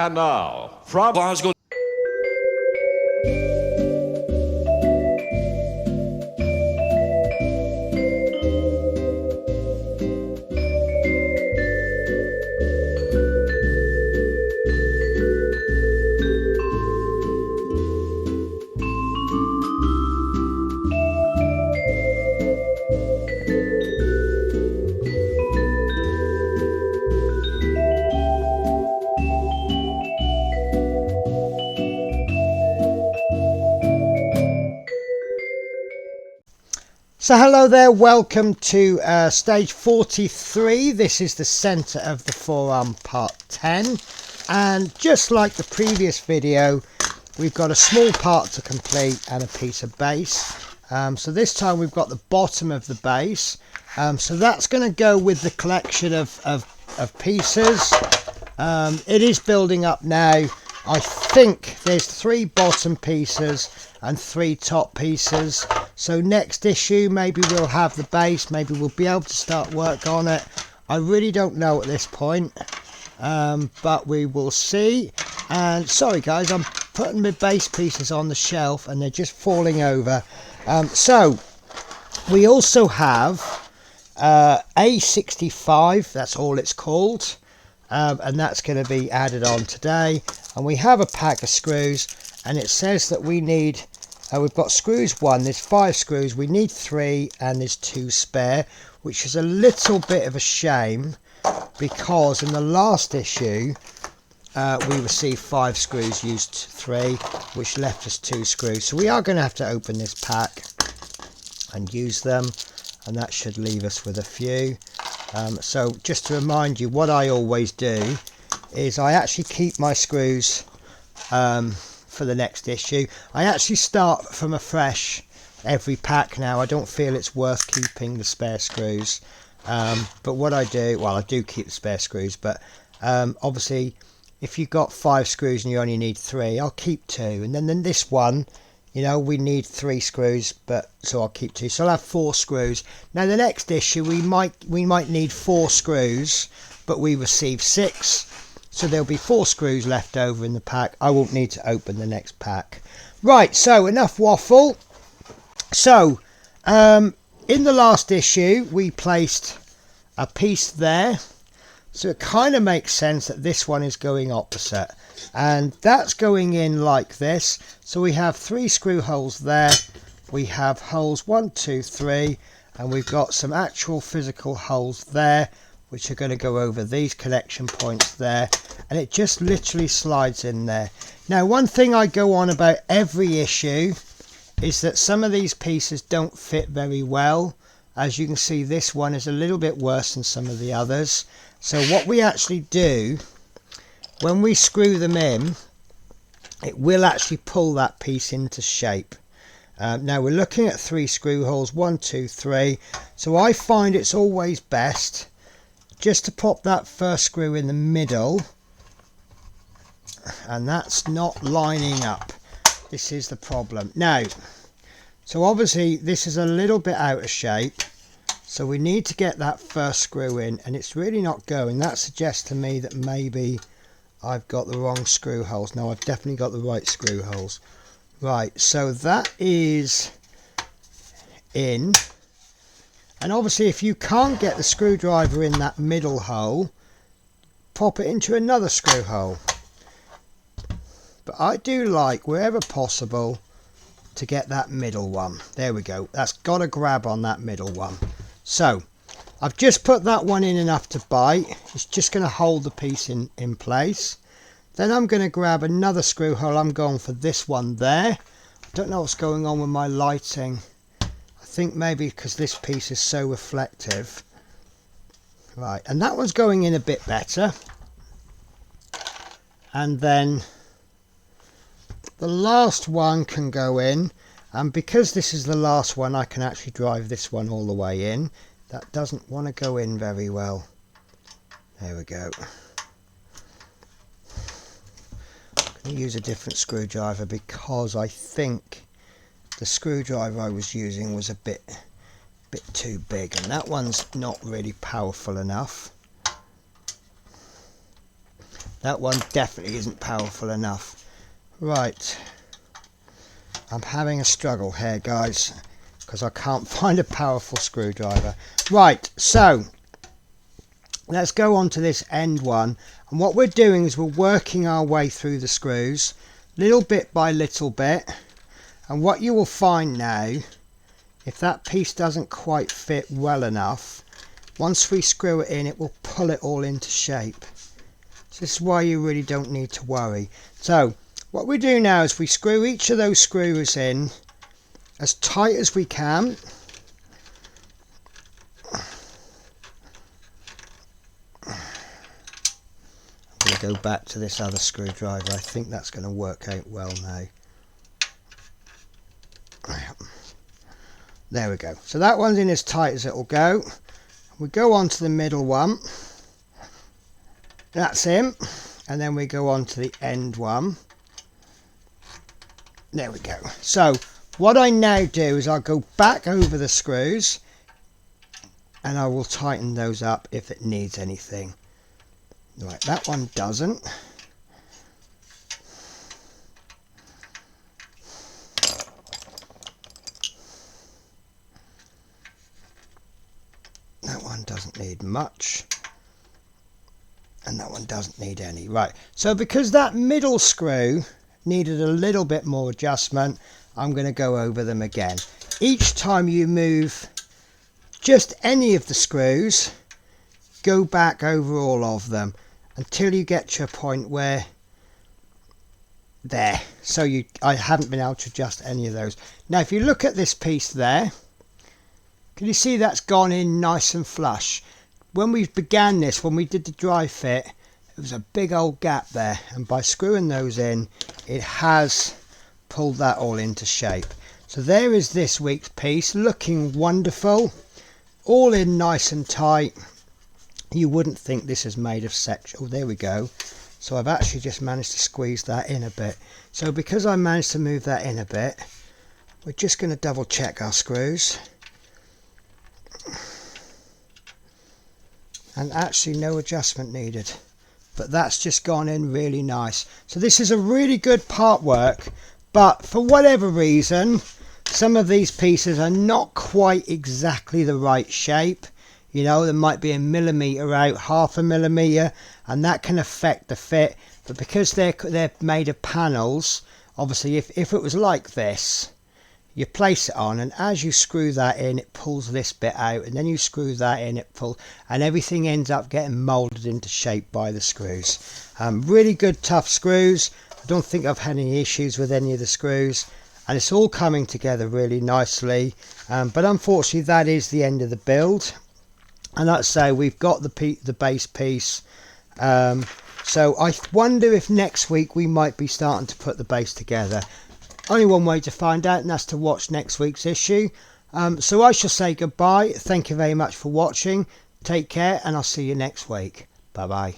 And now, from Glasgow. So hello there, welcome to stage 43. This is the centre of the forearm part 10, and just like the previous video, we've got a small part to complete and a piece of base. So this time we've got the bottom of the base, so that's going to go with the collection of pieces. It is building up now. I think there's 3 bottom pieces and 3 top pieces. So next issue, maybe we'll have the base, maybe we'll be able to start work on it. I really don't know at this point, but we will see. And sorry guys, I'm putting my base pieces on the shelf and they're just falling over. So we also have A65, that's all it's called. And that's going to be added on today. And we have a pack of screws, and it says that we need, we've got screws 1, there's 5 screws, we need 3, and there's 2 spare, which is a little bit of a shame, because in the last issue we received 5 screws, used 3, which left us 2 screws. So we are going to have to open this pack and use them, and that should leave us with a few. So just to remind you, what I always do is I actually keep my screws for the next issue. I actually start from afresh every pack now. I don't feel it's worth keeping the spare screws, but what I do, well, I do keep the spare screws, but obviously if you've got 5 screws and you only need 3, I'll keep 2, and then this one, you know, we need 3 screws, but so I'll keep 2, so I'll have 4 screws. Now the next issue we might need 4 screws, but we receive 6, so there'll be 4 screws left over in the pack. I won't need to open the next pack. Right, so enough waffle. So in the last issue we placed a piece there, so it kind of makes sense that this one is going opposite, and that's going in like this. So we have 3 screw holes there, we have holes 1, 2, 3, and we've got some actual physical holes there which are going to go over these connection points there, and it just literally slides in there. Now one thing I go on about every issue is that some of these pieces don't fit very well. As you can see, this one is a little bit worse than some of the others. So what we actually do, when we screw them in, it will actually pull that piece into shape. Now we're looking at 3 screw holes, 1, 2, 3. So I find it's always best just to pop that first screw in the middle, and that's not lining up. This is the problem. Now, so obviously this is a little bit out of shape, so we need to get that first screw in, and it's really not going. That suggests to me that maybe I've got the wrong screw holes. No, I've definitely got the right screw holes. Right, so that is in, and obviously if you can't get the screwdriver in that middle hole, pop it into another screw hole. But I do like, wherever possible, to get that middle one. There we go, that's got to grab on that middle one. So I've just put that one in enough to bite. It's just going to hold the piece in place. Then I'm going to grab another screw hole. I'm going for this one there. I don't know what's going on with my lighting. I think maybe because this piece is so reflective. Right, and that one's going in a bit better. And then the last one can go in, and because this is the last one, I can actually drive this one all the way in. That doesn't want to go in very well. There we go. I'm going to use a different screwdriver because I think the screwdriver I was using was a bit too big, and that one's not really powerful enough. That one definitely isn't powerful enough. Right, I'm having a struggle here, guys, because I can't find a powerful screwdriver. Right, so let's go on to this end one, and what we're doing is we're working our way through the screws little bit by little bit. And what you will find now, if that piece doesn't quite fit well enough, once we screw it in, it will pull it all into shape. So this is why you really don't need to worry. So what we do now is we screw each of those screws in as tight as we can. I'm going to go back to this other screwdriver. I think that's going to work out well now. There we go. So that one's in as tight as it will go. We go on to the middle one. That's him. And then we go on to the end one. There we go. So what I now do is I'll go back over the screws and I will tighten those up if it needs anything. Right, that one doesn't. That one doesn't need much. And that one doesn't need any. Right, so because that middle screw needed a little bit more adjustment, I'm going to go over them again. Each time you move just any of the screws, go back over all of them until you get to a point where there. So I haven't been able to adjust any of those. Now if you look at this piece there, can you see that's gone in nice and flush? When we began this, when we did the dry fit, there was a big old gap there, and by screwing those in, it has pulled that all into shape. So there is this week's piece, looking wonderful, all in nice and tight. You wouldn't think this is made of section. Oh, there we go. So I've actually just managed to squeeze that in a bit. So because I managed to move that in a bit, we're just going to double check our screws. And actually no adjustment needed, but that's just gone in really nice. So this is a really good part work, but for whatever reason some of these pieces are not quite exactly the right shape. You know, there might be a millimetre out, half a millimetre, and that can affect the fit. But because they're made of panels, obviously if it was like this, you place it on, and as you screw that in, it pulls this bit out, and then you screw that in, it pulls, and everything ends up getting moulded into shape by the screws. Really good tough screws. I don't think I've had any issues with any of the screws, and it's all coming together really nicely. But unfortunately that is the end of the build, and let's say we've got the base piece. So I wonder if next week we might be starting to put the base together. Only one way to find out, and that's to watch next week's issue. So I shall say goodbye. Thank you very much for watching. Take care, and I'll see you next week. Bye bye.